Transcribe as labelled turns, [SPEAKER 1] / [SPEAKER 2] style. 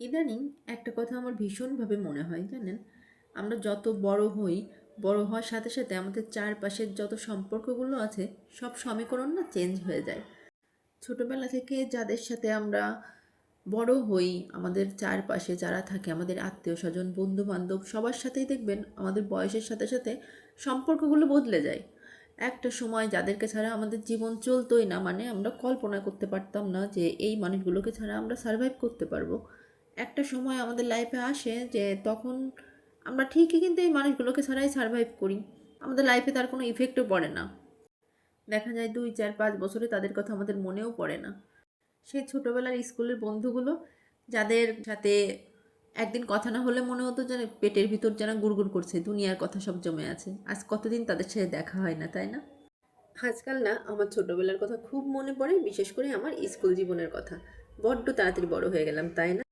[SPEAKER 1] ইদানিং একটা কথা আমার ভীষণভাবে মনে হয় জানেন, আমরা যত বড় হই, বড় হওয়ার সাথে সাথে আমাদের চারপাশের যত সম্পর্কগুলো আছে সব সমীকরণ না চেঞ্জ হয়ে যায়। ছোটবেলা থেকে যাদের সাথে আমরা বড় হই, আমাদের চারপাশে যারা থাকে, আমাদের আত্মীয় স্বজন, বন্ধু বান্ধব, সবার সাথেই দেখবেন আমাদের বয়সের সাথে সাথে সম্পর্কগুলো বদলে যায়। একটা সময় যাদেরকে ছাড়া আমাদের জীবন চলতোই না, মানে আমরা কল্পনা করতে পারতাম না যে এই মানুষগুলোকে ছাড়া আমরা সার্ভাইভ করতে পারবো। একটা সময় আমাদের লাইফে আসে যে তখন আমরা ঠিকই কিন্তু এই মানুষগুলোকে ছাড়াই সার্ভাইভ করি, আমাদের লাইফে তার কোনো ইফেক্টও পড়ে না। দেখা যায় 2 4 5 বছরে তাদের কথা আমাদের মনেও পড়ে না। সেই ছোটোবেলার স্কুলের বন্ধুগুলো, যাদের সাথে একদিন কথা না হলে মনে হতো যেন পেটের ভিতর যেন গুড়গুড় করছে, দুনিয়ার কথা সব জমে আছে। আজ কতদিন তাদের সাথে দেখা হয় না, তাই না? আজকাল না আমার ছোটোবেলার কথা খুব মনে পড়ে, বিশেষ করে আমার স্কুল জীবনের কথা। বড্ড তাড়াতাড়ি বড় হয়ে গেলাম, তাই না?